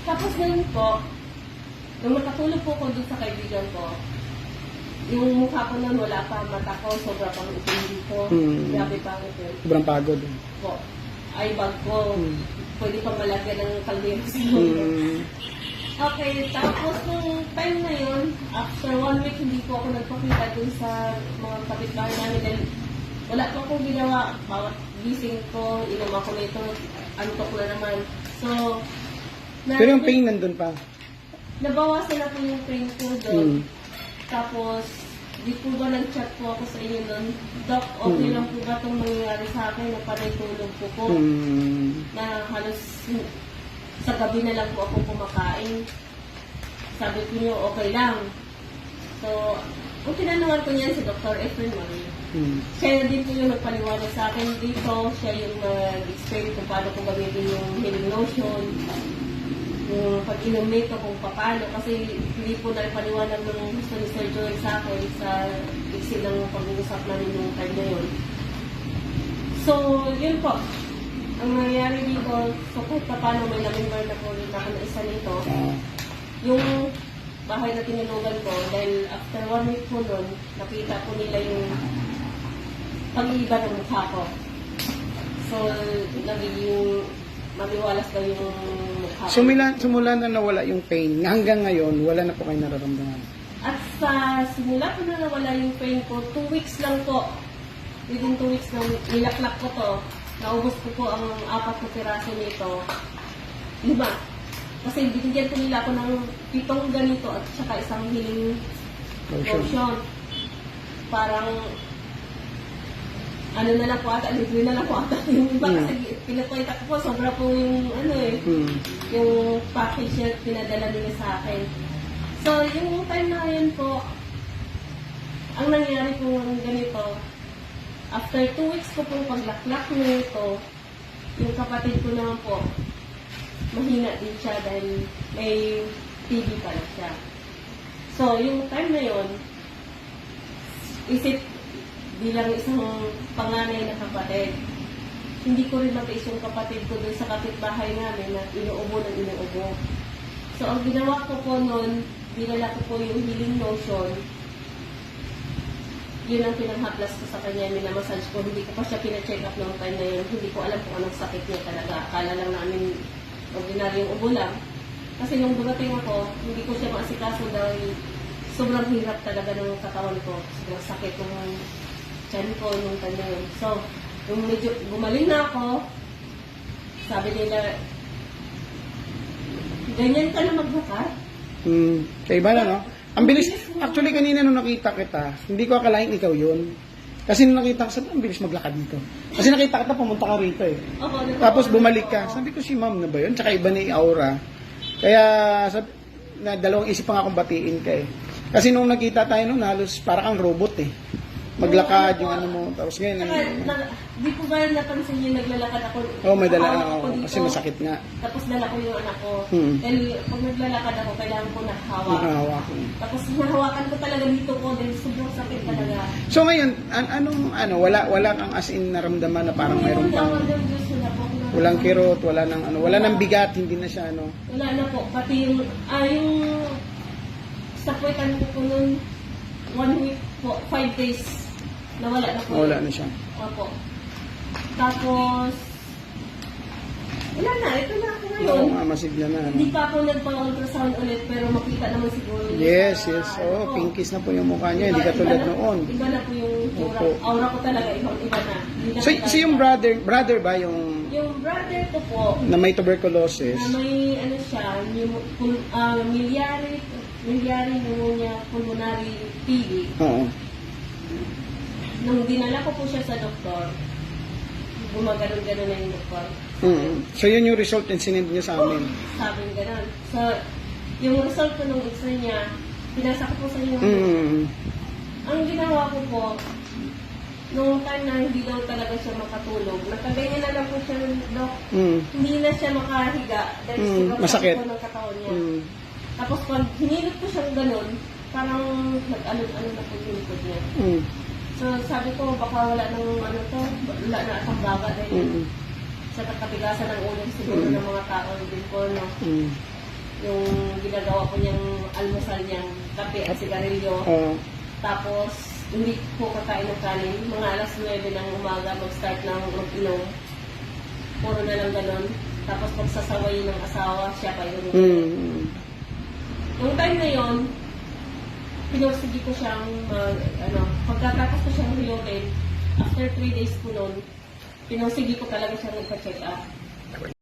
Tapos ngayon po, nung nakatulog po ko dun sa kaibigan ko, yung mukha ko nun, wala pa, mata ko, sobra pang itim dito. Grabe pang itim. Sobrang pagod. Po. Ay, bag ko, pwede pa malagyan ng kaldero sa loob. Okay, tapos nung time na yun, after 1 week, hindi po ako nagpakita dun sa mga kapitbahay namin dahil wala po akong ginawa. Bawat gising ko, inom ako na ito, antok na naman. So, Pero yung pain nandun pa. nabawasan na po yung pain ko doon. Tapos, di po ba nag-chat po ako sa inyo doon, Doc, okay lang po ba itong nangyayari sa akin na panay tulog po po? Na halos sa gabi na lang po ako kumakain. Sabi ko niyo, okay lang. So, kung tinanungan ko niyan si Dr. Efren Marie, siya din po yung nagpaliwanag sa akin dito. Siya yung nag-explain kung paano ko gamitin yung healing lotion, yung pag-inom nito kung paano. Kasi hindi po nalipaliwanag ng gusto ni Sir Joel sa akin sa iksi ng pag-uusap namin yung time na yun. So, yun po. Ang nangyayari dito, so kahit paano may na-member na po rin ako na isa nito, yung bahay na tinulugan ko, dahil after 1 week po nun, nakita po nila yung pag-iiba ng mukha ko. So, nagiging maliwalas daw yung mukha ko. Sumula na nawala yung pain. Hanggang ngayon, wala na po kayo nararamdaman. At sa simula po na nawala yung pain ko, 2 weeks lang po. Within 2 weeks nang nilaklak ko to, naubos ko po ang 4 na piraso nito. 5. Kasi binigyan ko nila ako ng 7 ganito at saka isang healing lotion. Parang ano na lang po ata, libre na lang po ata. Yung iba kasi pinakwenta ko po, sobra po yung yung package na pinadala nila sa akin. So, yung time na yun po, ang nangyari po ganito, after 2 weeks ko pong paglaklak nito, yung kapatid ko naman po, mahina din siya dahil may TB pala siya. So, yung time na yun, isip bilang isang panganay na kapatid, hindi ko rin matiis yung kapatid ko dun sa kapitbahay namin na inuubo ng inuubo. So, ang ginawa ko po noon, dinala ko po yung healing lotion. Yun ang pinanghaplas ko sa kanya, minamassage ko. Hindi ko pa siya pina-check up noong time na yun. Hindi ko alam kung anong sakit niya talaga. Akala lang namin ordinaryong ubo lang. Kasi nung dumating ako, hindi ko siya maasikaso dahil sobrang hirap talaga ng katawan ko. Sobrang sakit ng tiyan ko nung time na yun. So, nung medyo gumaling na ako, sabi nila, ganyan ka na maglakad? Kaiba na, no? Ang bilis. Actually, kanina nung nakita kita, hindi ko akalain ikaw yun. Kasi nung nakita ko, sabi, ang bilis maglakad dito. Kasi nakita kita, pumunta ka rito eh. Tapos bumalik ka. Sabi ko, si ma'am na ba yun? Tsaka iba na yung aura. Kaya, sabi, na dalawang isip pa nga akong batiin ka eh. Kasi nung nakita tayo nun, halos parang kang robot eh. Maglakad yung ano mo. Tapos ngayon, di po ba napansin niyo naglalakad ako? may dala ako ako. dito. Kasi masakit nga. Tapos dala ko yung anak ko. Dahil pag naglalakad ako, kailangan ko nahawak. Nakahawak. Tapos nahawakan ko talaga dito ko dahil sobrang sakit talaga. So ngayon, wala kang as in naramdaman na parang mayroon pang walang kirot, wala nang bigat, hindi na siya Wala na po. Pati yung sa puwetan ko po nun, 1 week po, 5 days, nawala na po. Wala na siya. Opo. Tapos, wala na, ito na ako ngayon. Oo nga, masigla na. Hindi pa ako nagpa-ultrasound ulit, pero makita naman siguro. Yes. Oo, pinkies na po yung mukha niya, hindi katulad noon. Iba na po yung aura ko talaga, iba na. So yung brother ba yung Yung brother ko po, na may tuberculosis? na may siya, miliary pneumonia pulmonary TB. Oo. Nung dinala ko po siya sa doktor, gumagano'n-gano'n na yung doktor. So yun yung result and sinend niya sa amin. Sabi ng gano'n. So, yung result ko nung x-ray niya, pinasa ko po sa inyo. Ang ginawa ko po, nung time na hindi daw talaga siya makatulog, nakaganyan na lang po siya ng dok. Hindi na siya makahiga dahil sobrang masakit po ng katawan niya. Tapos pag hinilot ko siyang gano'n, parang nag-alon-alon na po yung likod niya. So sabi ko, baka wala wala na atang baga dahil sa katabigasan ng ulo siguro ng mga tao din po, no? Yung ginagawa ko niyang almusal niyang kape at sigarilyo. Tapos, hindi po kakain ng kanin. Mga alas 9 ng umaga, mag-start ng mag-inom. Puro na lang ganun. Tapos, pagsasaway ng asawa, siya pa yung Yung time na yun, pinursigi ko siyang, pagkatapos ko siyang hilotid, after 3 days po nun, pinursigi ko talaga siyang magpa-check up.